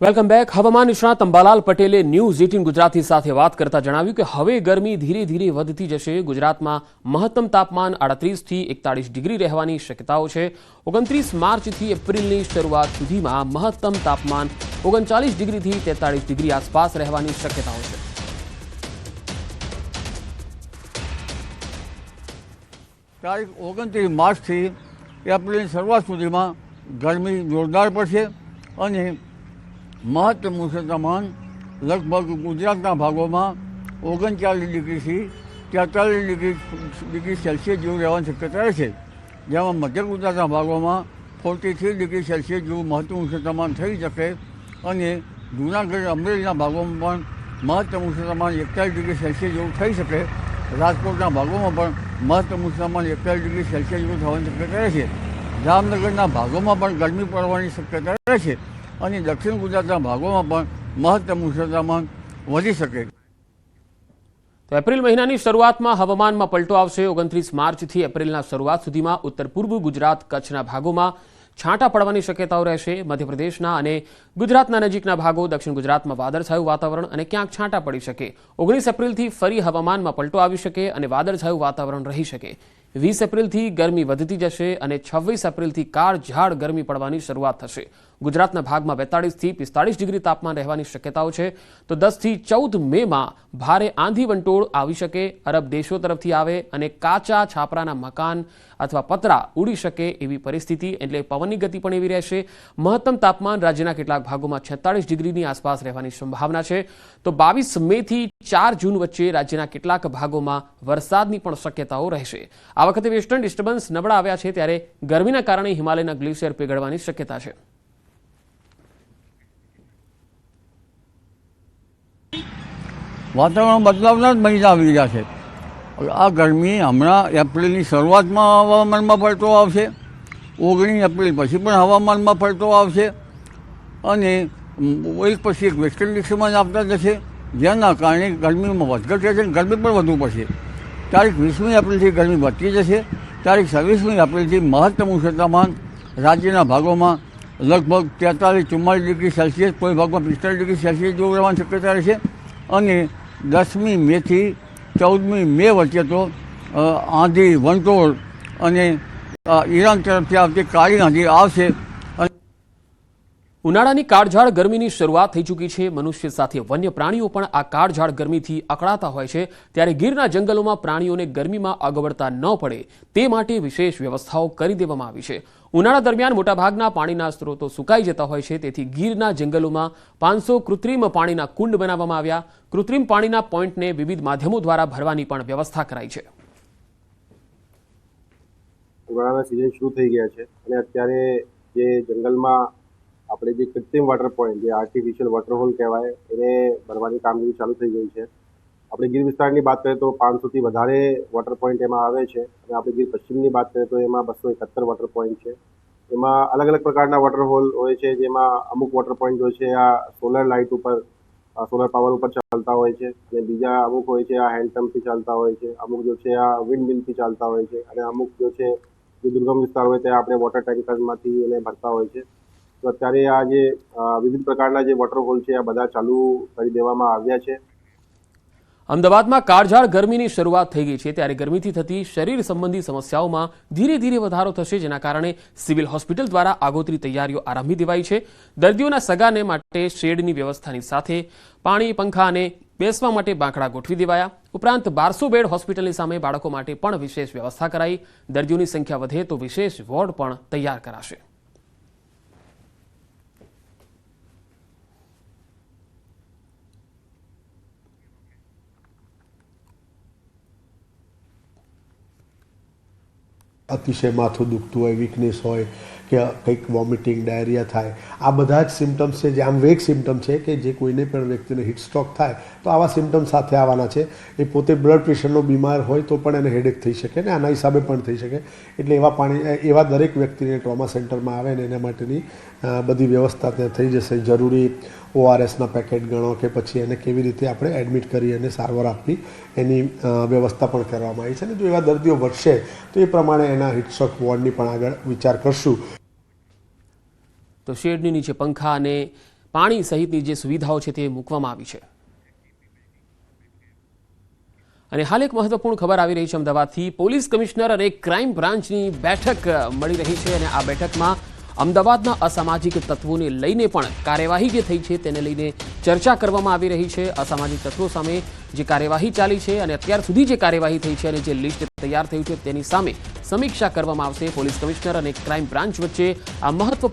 Welcome back. હવામાન નિષ્ણાત અંબાલાલ પટેલે ન્યૂઝ 18 ગુજરાતી સાથે વાત કરતા જણાવ્યું કે હવે ગરમી ધીરે ધીરે વધતી જશે. ગુજરાતમાં મહત્તમ તાપમાન 38 થી 41 ડિગ્રી રહેવાની શક્યતાઓ છે. 29 માર્ચથી એપ્રિલની શરૂઆત સુધીમાં મહત્તમ તાપમાન 39 ડિગ્રીથી 43 ડિગ્રી આસપાસ રહેવાની શક્યતાઓ છે. તારીખ 29 માર્ચથી એપ્રિલની શરૂઆત સુધીમાં ગરમી જોરદાર પડશે અને મહત્તમ તાપમાન લગભગ ગુજરાતના ભાગોમાં 39 ડિગ્રીથી 43 ડિગ્રી સેલ્સિયસ જેવું રહેવાની શક્યતા રહેશે, જેમાં મધ્ય ગુજરાતના ભાગોમાં 43 ડિગ્રી સેલ્સિયસ જેવું મહત્તમ તાપમાન થઈ શકે અને જૂનાગઢ અમરેલીના ભાગોમાં પણ મહત્તમ તાપમાન 41 ડિગ્રી સેલ્સિયસ જેવું થઈ શકે. રાજકોટના ભાગોમાં પણ મહત્તમ તાપમાન 41 ડિગ્રી સેલ્સિયસ જેવું થવાની શક્યતા રહેશે. જામનગરના ભાગોમાં પણ ગરમી પડવાની શક્યતા રહેશે અને દક્ષિણ ગુજરાતના ભાગોમાં પણ મહત્તમ તાપમાન વધી શકે. તો એપ્રિલ મહિનાની શરૂઆતમાં હવામાનમાં પલટો આવશે. 29 માર્ચથી એપ્રિલના શરૂઆત સુધીમાં ઉત્તર પૂર્વ ગુજરાત, કચ્છના ભાગોમાં છાંટા પડવાની શક્યતાઓ રહેશે. મધ્યપ્રદેશના અને ગુજરાતના નજીકના ભાગો, દક્ષિણ ગુજરાતમાં વાદળછાયું વાતાવરણ અને ક્યાંક છાંટા પડી શકે. 19 એપ્રિલથી ફરી હવામાનમાં પલટો આવી શકે અને વાદળછાયું વાતાવરણ રહી શકે. 20 એપ્રિલથી ગરમી વધતી જશે અને 26 એપ્રિલથી કાળઝાળ ગરમી પડવાની શરૂઆત થશે. ગુજરાતના ભાગમાં 42 થી 45 ડિગ્રી તાપમાન રહેવાની શક્યતાઓ છે. તો 10 થી 14 મેમાં ભારે આંધી વંટોળ આવી શકે. અરબ દેશો તરફથી આવે અને કાચા છાપરાના મકાન અથવા પતરા ઉડી શકે એવી પરિસ્થિતિ, એટલે પવનની ગતિ પણ એવી રહેશે. મહત્તમ તાપમાન રાજ્યના કેટલાક ભાગોમાં 46 ડિગ્રીની આસપાસ રહેવાની સંભાવના છે. તો 22 મેથી 4 જૂન વચ્ચે રાજ્યના કેટલાક ભાગોમાં વરસાદની પણ શક્યતાઓ રહેશે. આ વખતે વેસ્ટર્ન ડિસ્ટર્બન્સ નબળા આવ્યા છે, ત્યારે ગરમીના કારણે હિમાલયના ગ્લેશિયર પીગળવાની શક્યતા છે. વાતાવરણ બદલાવના જ મહિના આવી રહ્યા છે. આ ગરમી હમણાં એપ્રિલની શરૂઆતમાં હવામાનમાં પલટો આવશે, 19 એપ્રિલ પછી પણ હવામાનમાં પલટો આવશે અને એક પછી એક વેસ્ટર્ન ડિસ્ટર્બન્સ આવતા જશે, જેના કારણે ગરમીમાં વધઘટ રહેશે, ગરમી પણ વધુ પડશે. તારીખ 20મી એપ્રિલથી ગરમી વધતી જશે. તારીખ 26મી એપ્રિલથી મહત્તમ તાપમાન રાજ્યના ભાગોમાં લગભગ 43-44 ડિગ્રી સેલ્સિયસ, કોઈ ભાગમાં 45 ડિગ્રી સેલ્સિયસ જેવું રહેવાની શક્યતા રહેશે અને 10મી મેથી 14મી મે વચ્ચે તો આંધી વંટોળ અને ઈરાન તરફથી આવતી કાળી આંધી આવશે. ઉનાળાની કાળઝાળ ગરમીની શરૂઆત થઈ ચૂકી છે. મનુષ્ય સાથે વન્ય પ્રાણીઓ પણ આ કાળઝાળ ગરમીથી અકળાતા હોય છે, ત્યારે ગીરના જંગલોમાં પ્રાણીઓને ગરમીમાં અગવડતા ન પડે તે માટે વિશેષ વ્યવસ્થાઓ કરી દેવામાં આવી છે. ઉનાળા દરમિયાન મોટાભાગના પાણીના સ્ત્રોતો સુકાઈ જતા હોય છે, તેથી ગીરના જંગલોમાં 500 કૃત્રિમ પાણીના કુંડ બનાવવામાં આવ્યા. કૃત્રિમ પાણીના પોઈન્ટને વિવિધ માધ્યમો દ્વારા ભરવાની પણ વ્યવસ્થા કરાઈ છે. ઉનાળાના સિઝન શરૂ થઈ ગયા છે અને અત્યારે જે જંગલમાં આપણે જે કૃત્રિમ વોટર પોઈન્ટ, જે આર્ટિફિશિયલ વોટરહોલ કહેવાય, એને ભરવાની કામગીરી ચાલુ થઈ ગઈ છે. આપણે ગીર વિસ્તારની વાત કરીએ તો 500થી વધારે વોટર પોઈન્ટ એમાં આવે છે અને આપણે ગીર પશ્ચિમની વાત કરીએ તો એમાં 271 વોટર પોઈન્ટ છે. એમાં અલગ અલગ પ્રકારના વોટરહોલ હોય છે, જેમાં અમુક વોટર પોઈન્ટ હોય છે આ સોલર લાઇટ ઉપર, સોલર પાવર ઉપર ચાલતા હોય છે અને બીજા અમુક હોય છે આ હેન્ડપંપથી ચાલતા હોય છે, અમુક જો છે આ વિન્ડ મિલથી ચાલતા હોય છે અને અમુક જો છે જે દુર્ગમ વિસ્તાર હોય ત્યાં આપણે વોટર ટેન્કરમાંથી એને ભરતા હોય છે. તો અત્યારે આ જે વિવિધ પ્રકારના જે વોટરહોલ છે આ બધા ચાલુ કરી દેવામાં આવ્યા છે. અમદાવાદમાં કાળઝાળ ગરમીની શરૂઆત થઈ ગઈ છે, ત્યારે ગરમીથી થતી શરીર સંબંધી સમસ્યાઓમાં ધીરે ધીરે વધારો થશે, જેના કારણે સિવિલ હોસ્પિટલ દ્વારા આગોતરી તૈયારીઓ આરંભી દેવાઈ છે. દર્દીઓના સગાને માટે શેડની વ્યવસ્થાની સાથે પાણી, પંખા અને બેસવા માટે બાંકડા ગોઠવી દેવાયા. ઉપરાંત 1200 બેડ હોસ્પિટલની સામે બાળકો માટે પણ વિશેષ વ્યવસ્થા કરાઈ. દર્દીઓની સંખ્યા વધે તો વિશેષ વોર્ડ પણ તૈયાર કરાશે. અતિશય માથું દુખતું હોય, વીકનેસ હોય કે કંઈક વોમિટિંગ, ડાયરિયા થાય, આ બધા જ સિમ્ટમ્સ છે જે આમ વેગ સિમ્ટમ છે કે જે કોઈને પણ વ્યક્તિને હીટ સ્ટ્રોક થાય તો આવા સિમ્ટમ સાથે આવવાના છે. એ પોતે બ્લડ પ્રેશરનો બીમાર હોય તો પણ એને હેડેક થઈ શકે ને આના હિસાબે પણ થઈ શકે. એટલે એવા દરેક વ્યક્તિને ટ્રોમા સેન્ટરમાં આવે ને એના માટેની બધી વ્યવસ્થા ત્યાં થઈ જશે. જરૂરી ORSના પેકેટ ગણો કે પછી એને કેવી રીતે આપણે એડમિટ કરી અને સારવાર આપવી એની વ્યવસ્થા પણ કરવામાં આવી છે. અને જો એવા દર્દીઓ વધશે તો એ પ્રમાણે એના હીટ સ્ટ્રોક વોર્ડની પણ આગળ વિચાર કરશું. તો શેડની નીચે પંખા અને પાણી સહિતની જે સુવિધાઓ છે તે મૂકવામાં આવી છે. અને હાલ એક મહત્વપૂર્ણ ખબર આવી રહી છે અમદાવાદથી. પોલીસ કમિશનર અને ક્રાઇમ બ્રાન્ચની બેઠક મળી રહી છે અને આ બેઠકમાં અમદાવાદના અસામાજિક તત્વોને લઈને પણ કાર્યવાહી જે થઈ છે તેને લઈને ચર્ચા કરવામાં આવી રહી છે. અસામાજિક તત્વો સામે જે કાર્યવાહી ચાલી છે અને અત્યાર સુધી જે કાર્યવાહી થઈ છે અને જે લિસ્ટ તૈયાર થયું છે તેની સામે સમીક્ષા કરવામાં આવશે. પોલીસ કમિશનર અને ક્રાઇમ બ્રાન્ચ વચ્ચે આ મહત્વ